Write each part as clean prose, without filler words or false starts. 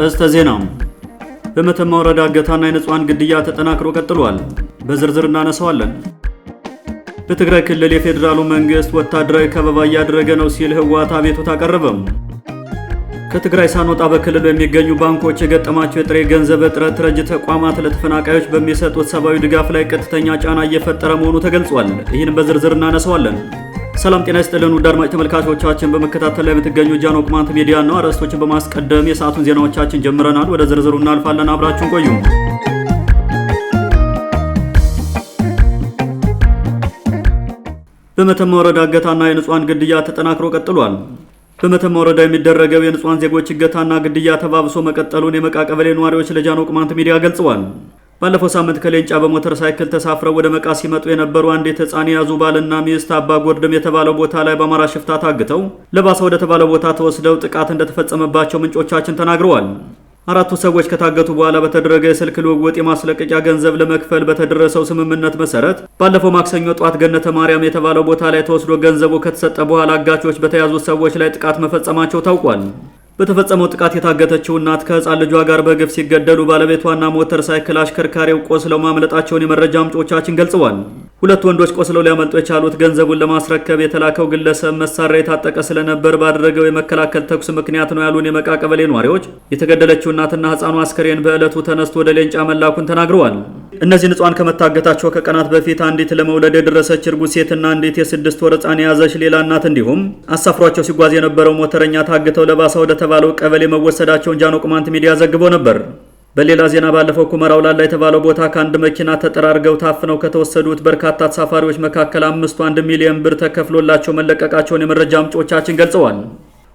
አርዕስተ ዜና። በመተማ ወረዳ እገታና የንጹሃን ግድያ ተጠናክሮ ቀጥሏል። በዝርዝር እናነሳዋለን። በትግራይ ክልል የፌዴራሉ መንግስት ወታደራዊ ከበባ እያደረገ ነው ሲል ህወሓት አቤቱታ አቀረበም። ከትግራይ ሳንወጣ በክልሉ የሚገኙ ባንኮች የገጠማቸው የጥሬ ገንዘብ እጥረት ረጅ ተቋማት ለተፈናቃዮች በሚሰጡት ሰብአዊ ድጋፍ ላይ ቀጥተኛ ጫና እየፈጠረ መሆኑ ተገልጿል። ይህን በዝርዝር እናነሳዋለን። ሰላም ጤና ይስጥልን ውድ አድማጭ ተመልካቾቻችን፣ በመከታተል ላይ የምትገኙ ጃኖ ቅማንት ሚዲያ ነው። አርዕስቶችን በማስቀደም የሰዓቱን ዜናዎቻችን ጀምረናል። ወደ ዝርዝሩ እናልፋለን። አብራችሁን ቆዩ። በመተማ ወረዳ እገታና የንጹሃን ግድያ ተጠናክሮ ቀጥሏል። በመተማ ወረዳ የሚደረገው የንጹሃን ዜጎች እገታና ግድያ ተባብሶ መቀጠሉን የመቃ ቀበሌ ነዋሪዎች ለጃኖ ቅማንት ሚዲያ ገልጸዋል። ባለፈው ሳምንት ከሌንጫ በሞተር ሳይክል ተሳፍረው ወደ መቃ ሲመጡ የነበሩ አንዲት ሕፃን የያዙ ባልና ሚስት አባ ጎርድም የተባለው ቦታ ላይ በአማራ ሽፍታ ታግተው ለባሳ ወደ ተባለው ቦታ ተወስደው ጥቃት እንደተፈጸመባቸው ምንጮቻችን ተናግረዋል። አራቱ ሰዎች ከታገቱ በኋላ በተደረገ የስልክ ልውውጥ የማስለቀቂያ ገንዘብ ለመክፈል በተደረሰው ስምምነት መሰረት ባለፈው ማክሰኞ ጧት ገነተ ማርያም የተባለው ቦታ ላይ ተወስዶ ገንዘቡ ከተሰጠ በኋላ አጋቾች በተያዙት ሰዎች ላይ ጥቃት መፈጸማቸው ታውቋል። በተፈጸመው ጥቃት የታገተችው እናት ከህፃን ልጇ ጋር በግፍ ሲገደሉ ባለቤቷና ሞተር ሳይክል አሽከርካሪው ቆስለው ማምለጣቸውን የመረጃ ምንጮቻችን ገልጸዋል። ሁለት ወንዶች ቆስለው ሊያመልጡ የቻሉት ገንዘቡን ለማስረከብ የተላከው ግለሰብ መሳሪያ የታጠቀ ስለነበር ባደረገው የመከላከል ተኩስ ምክንያት ነው ያሉን የመቃ ቀበሌ ነዋሪዎች የተገደለችው እናትና ህፃኑ አስከሬን በዕለቱ ተነስቶ ወደ ሌንጫ መላኩን ተናግረዋል። እነዚህ ንጹሃን ከመታገታቸው ከቀናት በፊት አንዲት ለመውለድ የደረሰች እርጉዝ ሴትና አንዲት የ6 ወር ህፃን የያዘች ሌላ እናት እንዲሁም አሳፍሯቸው ሲጓዝ የነበረው ሞተረኛ ታግተው ለባሳ ወደ ተባለው ቀበሌ መወሰዳቸውን ጃኖ ቅማንት ሚዲያ ዘግቦ ነበር። በሌላ ዜና ባለፈው ኩመራው ላላ የተባለው ቦታ ከአንድ መኪና ተጠራርገው ታፍነው ከተወሰዱት በርካታ ተሳፋሪዎች መካከል 1 ሚሊዮን ብር ተከፍሎላቸው መለቀቃቸውን የመረጃ ምንጮቻችን ገልጸዋል።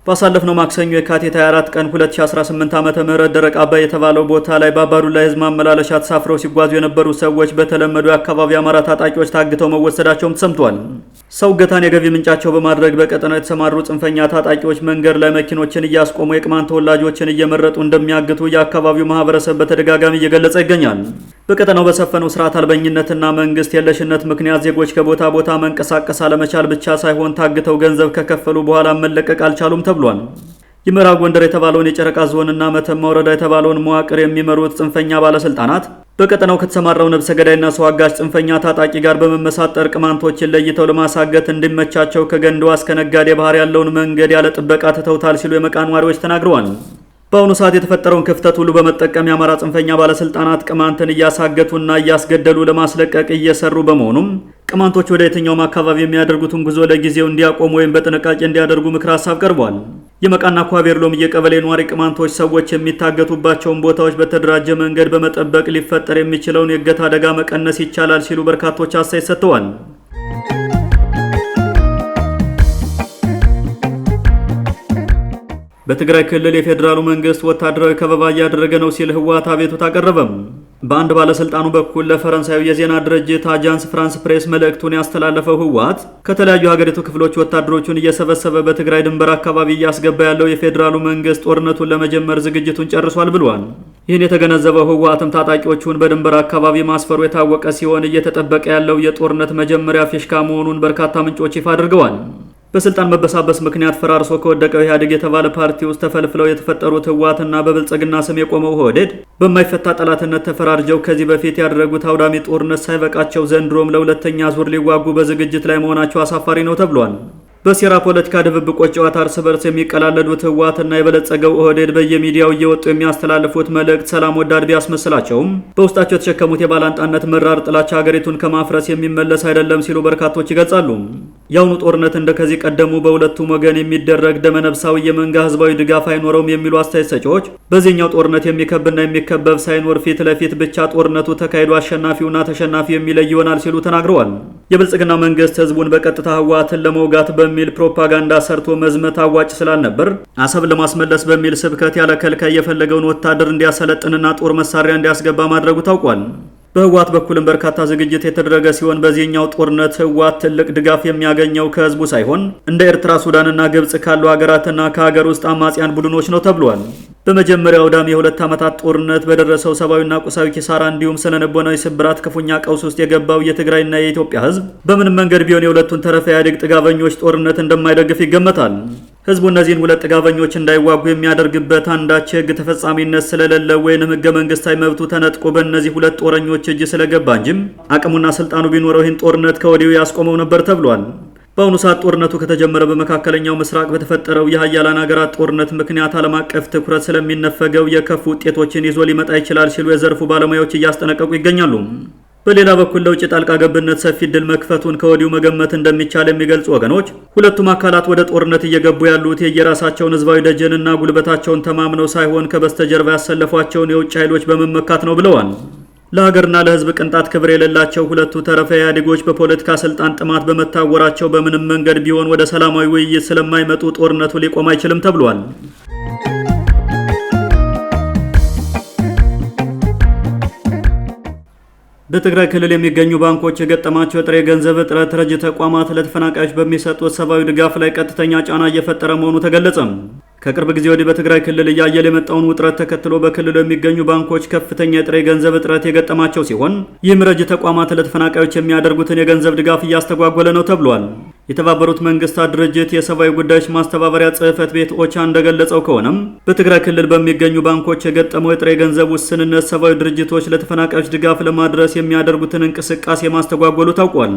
ባሳለፍነው ማክሰኞ የካቲት 24 ቀን 2018 ዓ.ም ደረቅ አባይ የተባለው ቦታ ላይ በአባዱላ ህዝብ ማመላለሻ ተሳፍረው ሲጓዙ የነበሩ ሰዎች በተለመዱ የአካባቢ አማራ ታጣቂዎች ታግተው መወሰዳቸውም ተሰምቷል። ሰው እገታን የገቢ ምንጫቸው በማድረግ በቀጠናው የተሰማሩ ጽንፈኛ ታጣቂዎች መንገድ ላይ መኪኖችን እያስቆሙ የቅማንት ተወላጆችን እየመረጡ እንደሚያግቱ የአካባቢው ማህበረሰብ በተደጋጋሚ እየገለጸ ይገኛል። በቀጠናው በሰፈነው ስርዓት አልበኝነትና መንግስት የለሽነት ምክንያት ዜጎች ከቦታ ቦታ መንቀሳቀስ አለመቻል ብቻ ሳይሆን ታግተው ገንዘብ ከከፈሉ በኋላ መለቀቅ አልቻሉም ተብሏል። የምዕራብ ጎንደር የተባለውን የጨረቃ ዞንና መተማ ወረዳ የተባለውን መዋቅር የሚመሩት ጽንፈኛ ባለስልጣናት በቀጠናው ከተሰማራው ነብሰ ገዳይና ሰው አጋሽ ጽንፈኛ ታጣቂ ጋር በመመሳጠር ቅማንቶችን ለይተው ለማሳገት እንዲመቻቸው ከገንዳዋ እስከ ነጋዴ ባህር ያለውን መንገድ ያለ ጥበቃ ትተውታል ሲሉ የመቃ ነዋሪዎች ተናግረዋል። በአሁኑ ሰዓት የተፈጠረውን ክፍተት ሁሉ በመጠቀም የአማራ ጽንፈኛ ባለስልጣናት ቅማንትን እያሳገቱና እያስገደሉ ለማስለቀቅ እየሰሩ በመሆኑም ቅማንቶች ወደ የትኛውም አካባቢ የሚያደርጉትን ጉዞ ለጊዜው እንዲያቆሙ ወይም በጥንቃቄ እንዲያደርጉ ምክር ሀሳብ ቀርቧል። የመቃና ኳቤርሎም የቀበሌ ነዋሪ ቅማንቶች ሰዎች የሚታገቱባቸውን ቦታዎች በተደራጀ መንገድ በመጠበቅ ሊፈጠር የሚችለውን የእገታ አደጋ መቀነስ ይቻላል ሲሉ በርካቶች አስተያየት ሰጥተዋል። በትግራይ ክልል የፌዴራሉ መንግስት ወታደራዊ ከበባ እያደረገ ነው ሲል ህወሓት አቤቱታ አቀረበም። በአንድ ባለስልጣኑ በኩል ለፈረንሳዩ የዜና ድርጅት አጃንስ ፍራንስ ፕሬስ መልእክቱን ያስተላለፈው ህወሓት ከተለያዩ ሀገሪቱ ክፍሎች ወታደሮቹን እየሰበሰበ በትግራይ ድንበር አካባቢ እያስገባ ያለው የፌዴራሉ መንግስት ጦርነቱን ለመጀመር ዝግጅቱን ጨርሷል ብሏል። ይህን የተገነዘበው ህወሓትም ታጣቂዎቹን በድንበር አካባቢ ማስፈሩ የታወቀ ሲሆን እየተጠበቀ ያለው የጦርነት መጀመሪያ ፊሽካ መሆኑን በርካታ ምንጮች ይፋ አድርገዋል። በስልጣን መበሳበስ ምክንያት ፈራርሶ ከወደቀው ኢህአዴግ የተባለ ፓርቲ ውስጥ ተፈልፍለው የተፈጠሩት ህወሓትና በብልጽግና ስም የቆመው ኦህዴድ በማይፈታ ጠላትነት ተፈራርጀው ከዚህ በፊት ያደረጉት አውዳሚ ጦርነት ሳይበቃቸው ዘንድሮም ለሁለተኛ ዙር ሊዋጉ በዝግጅት ላይ መሆናቸው አሳፋሪ ነው ተብሏል። በሴራ ፖለቲካ ድብብቆች ጨዋታ እርስ በርስ የሚቀላለዱት ህወሓትና የበለጸገው ኦህዴድ በየሚዲያው እየወጡ የሚያስተላልፉት መልእክት ሰላም ወዳድ ቢያስመስላቸውም በውስጣቸው የተሸከሙት የባላንጣነት መራር ጥላቻ ሀገሪቱን ከማፍረስ የሚመለስ አይደለም ሲሉ በርካቶች ይገልጻሉ። የአሁኑ ጦርነት እንደከዚህ ቀደሙ በሁለቱም ወገን የሚደረግ ደመነፍሳዊ የመንጋ ህዝባዊ ድጋፍ አይኖረውም የሚሉ አስተያየት ሰጪዎች በዚህኛው ጦርነት የሚከብና የሚከበብ ሳይኖር ፊት ለፊት ብቻ ጦርነቱ ተካሂዶ አሸናፊውና ተሸናፊ የሚለይ ይሆናል ሲሉ ተናግረዋል። የብልጽግና መንግስት ህዝቡን በቀጥታ ህወሓትን ለመውጋት በሚል ፕሮፓጋንዳ ሰርቶ መዝመት አዋጭ ስላልነበር አሰብ ለማስመለስ በሚል ስብከት ያለ ከልካይ የፈለገውን ወታደር እንዲያሰለጥንና ጦር መሳሪያ እንዲያስገባ ማድረጉ ታውቋል። በህወሓት በኩልም በርካታ ዝግጅት የተደረገ ሲሆን በዚህኛው ጦርነት ህወሓት ትልቅ ድጋፍ የሚያገኘው ከህዝቡ ሳይሆን እንደ ኤርትራ፣ ሱዳንና ግብጽ ካሉ ሀገራትና ከሀገር ውስጥ አማጽያን ቡድኖች ነው ተብሏል። በመጀመሪያው አውዳሚ የሁለት ዓመታት ጦርነት በደረሰው ሰብአዊና ቁሳዊ ኪሳራ እንዲሁም ስነልቦናዊ ስብራት ክፉኛ ቀውስ ውስጥ የገባው የትግራይና የኢትዮጵያ ሕዝብ በምንም መንገድ ቢሆን የሁለቱን ተረፈ ኢህአዴግ ጥጋበኞች ጦርነት እንደማይደግፍ ይገመታል። ሕዝቡ እነዚህን ሁለት ጥጋበኞች እንዳይዋጉ የሚያደርግበት አንዳች የሕግ ተፈጻሚነት ስለሌለ ወይንም ሕገ መንግስታዊ መብቱ ተነጥቆ በእነዚህ ሁለት ጦረኞች እጅ ስለገባ እንጂም አቅሙና ስልጣኑ ቢኖረው ይህን ጦርነት ከወዲሁ ያስቆመው ነበር ተብሏል። በአሁኑ ሰዓት ጦርነቱ ከተጀመረ በመካከለኛው ምስራቅ በተፈጠረው የሀያላን ሀገራት ጦርነት ምክንያት ዓለም አቀፍ ትኩረት ስለሚነፈገው የከፉ ውጤቶችን ይዞ ሊመጣ ይችላል ሲሉ የዘርፉ ባለሙያዎች እያስጠነቀቁ ይገኛሉ። በሌላ በኩል ለውጭ ጣልቃ ገብነት ሰፊ ዕድል መክፈቱን ከወዲሁ መገመት እንደሚቻል የሚገልጹ ወገኖች ሁለቱም አካላት ወደ ጦርነት እየገቡ ያሉት የየራሳቸውን ህዝባዊ ደጀንና ጉልበታቸውን ተማምነው ሳይሆን ከበስተጀርባ ያሰለፏቸውን የውጭ ኃይሎች በመመካት ነው ብለዋል። ለሀገርና ለህዝብ ቅንጣት ክብር የሌላቸው ሁለቱ ተረፈ ኢህአዴጎች በፖለቲካ ስልጣን ጥማት በመታወራቸው በምንም መንገድ ቢሆን ወደ ሰላማዊ ውይይት ስለማይመጡ ጦርነቱ ሊቆም አይችልም ተብሏል። በትግራይ ክልል የሚገኙ ባንኮች የገጠማቸው የጥሬ ገንዘብ እጥረት ረጅ ተቋማት ለተፈናቃዮች በሚሰጡት ሰብአዊ ድጋፍ ላይ ቀጥተኛ ጫና እየፈጠረ መሆኑ ተገለጸ። ከቅርብ ጊዜ ወዲህ በትግራይ ክልል እያየለ የመጣውን ውጥረት ተከትሎ በክልሉ የሚገኙ ባንኮች ከፍተኛ የጥሬ ገንዘብ እጥረት የገጠማቸው ሲሆን ይህም ረጅ ተቋማት ለተፈናቃዮች የሚያደርጉትን የገንዘብ ድጋፍ እያስተጓጎለ ነው ተብሏል። የተባበሩት መንግስታት ድርጅት የሰብአዊ ጉዳዮች ማስተባበሪያ ጽሕፈት ቤት ኦቻ እንደገለጸው ከሆነም በትግራይ ክልል በሚገኙ ባንኮች የገጠመው የጥሬ ገንዘብ ውስንነት ሰብአዊ ድርጅቶች ለተፈናቃዮች ድጋፍ ለማድረስ የሚያደርጉትን እንቅስቃሴ ማስተጓጎሉ ታውቋል።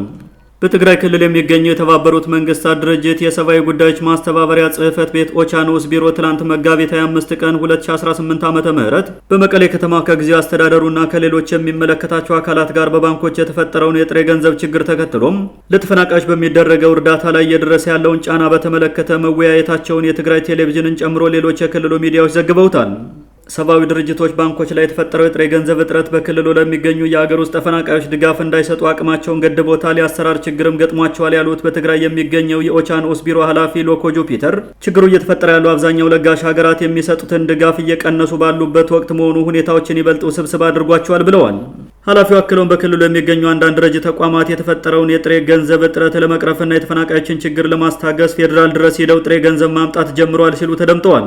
በትግራይ ክልል የሚገኘው የተባበሩት መንግስታት ድርጅት የሰብአዊ ጉዳዮች ማስተባበሪያ ጽሕፈት ቤት ኦቻ ንዑስ ቢሮ ትላንት መጋቢት 25 ቀን 2018 ዓ.ም በመቀሌ ከተማ ከጊዜው አስተዳደሩና ከሌሎች የሚመለከታቸው አካላት ጋር በባንኮች የተፈጠረውን የጥሬ ገንዘብ ችግር ተከትሎም ለተፈናቃዮች በሚደረገው እርዳታ ላይ እየደረሰ ያለውን ጫና በተመለከተ መወያየታቸውን የትግራይ ቴሌቪዥንን ጨምሮ ሌሎች የክልሉ ሚዲያዎች ዘግበውታል። ሰብአዊ ድርጅቶች ባንኮች ላይ የተፈጠረው የጥሬ ገንዘብ እጥረት በክልሉ ለሚገኙ የአገር ውስጥ ተፈናቃዮች ድጋፍ እንዳይሰጡ አቅማቸውን ገድቦታል፣ የአሰራር ችግርም ገጥሟቸዋል ያሉት በትግራይ የሚገኘው የኦቻ ንዑስ ቢሮ ኃላፊ ሎኮጆ ፒተር ችግሩ እየተፈጠረ ያለው አብዛኛው ለጋሽ ሀገራት የሚሰጡትን ድጋፍ እየቀነሱ ባሉበት ወቅት መሆኑ ሁኔታዎችን ይበልጥ ውስብስብ አድርጓቸዋል ብለዋል። ኃላፊው አክለውን በክልሉ የሚገኙ አንዳንድ ረጅ ተቋማት የተፈጠረውን የጥሬ ገንዘብ እጥረት ለመቅረፍና የተፈናቃዮችን ችግር ለማስታገስ ፌዴራል ድረስ ሄደው ጥሬ ገንዘብ ማምጣት ጀምረዋል ሲሉ ተደምጠዋል።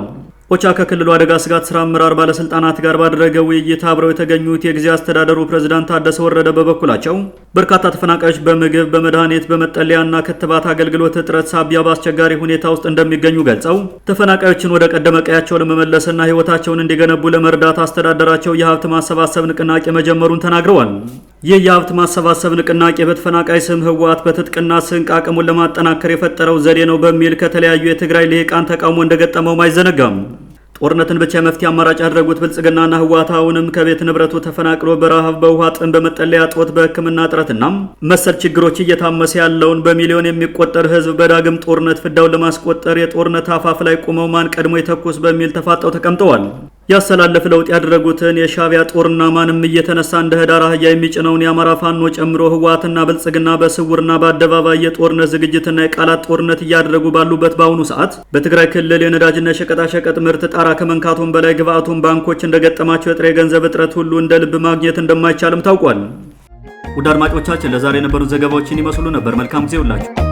ኦቻ ከክልሉ አደጋ ስጋት ስራ አመራር ባለስልጣናት ጋር ባደረገው ውይይት አብረው የተገኙት የጊዜያዊ አስተዳደሩ ፕሬዝዳንት ታደሰ ወረደ በበኩላቸው በርካታ ተፈናቃዮች በምግብ፣ በመድኃኒት፣ በመጠለያና ክትባት አገልግሎት እጥረት ሳቢያ በአስቸጋሪ ሁኔታ ውስጥ እንደሚገኙ ገልጸው ተፈናቃዮችን ወደ ቀደመ ቀያቸው ለመመለስና ሕይወታቸውን እንዲገነቡ ለመርዳት አስተዳደራቸው የሀብት ማሰባሰብ ንቅናቄ መጀመሩን ተናግረዋል። ይህ የሀብት ማሰባሰብ ንቅናቄ በተፈናቃይ ስም ህወሓት በትጥቅና ስንቅ አቅሙን ለማጠናከር የፈጠረው ዘዴ ነው በሚል ከተለያዩ የትግራይ ልሂቃን ተቃውሞ እንደገጠመውም አይዘነጋም። ጦርነትን ብቻ የመፍትሄ አማራጭ ያደረጉት ብልጽግናና ህወሓት አሁንም ከቤት ንብረቱ ተፈናቅሎ በረሃብ፣ በውሃ ጥም፣ በመጠለያ እጦት፣ በሕክምና እጥረትና መሰል ችግሮች እየታመሰ ያለውን በሚሊዮን የሚቆጠር ህዝብ በዳግም ጦርነት ፍዳውን ለማስቆጠር የጦርነት አፋፍ ላይ ቆመው ማን ቀድሞ ይተኩስ በሚል ተፋጠው ተቀምጠዋል። ያሰላለፍ ለውጥ ያደረጉትን የሻዕቢያ ጦርና ማንም እየተነሳ እንደ ህዳር አህያ የሚጭነውን የአማራ ፋኖ ጨምሮ ህወሓትና ብልጽግና በስውርና በአደባባይ የጦርነት ዝግጅትና የቃላት ጦርነት እያደረጉ ባሉበት በአሁኑ ሰዓት በትግራይ ክልል የነዳጅና የሸቀጣሸቀጥ ምርት ጣራ ከመንካቱም በላይ ግብአቱን ባንኮች እንደገጠማቸው የጥሬ ገንዘብ እጥረት ሁሉ እንደ ልብ ማግኘት እንደማይቻልም ታውቋል። ውድ አድማጮቻችን ለዛሬ የነበሩት ዘገባዎችን ይመስሉ ነበር። መልካም ጊዜ ሁላችሁ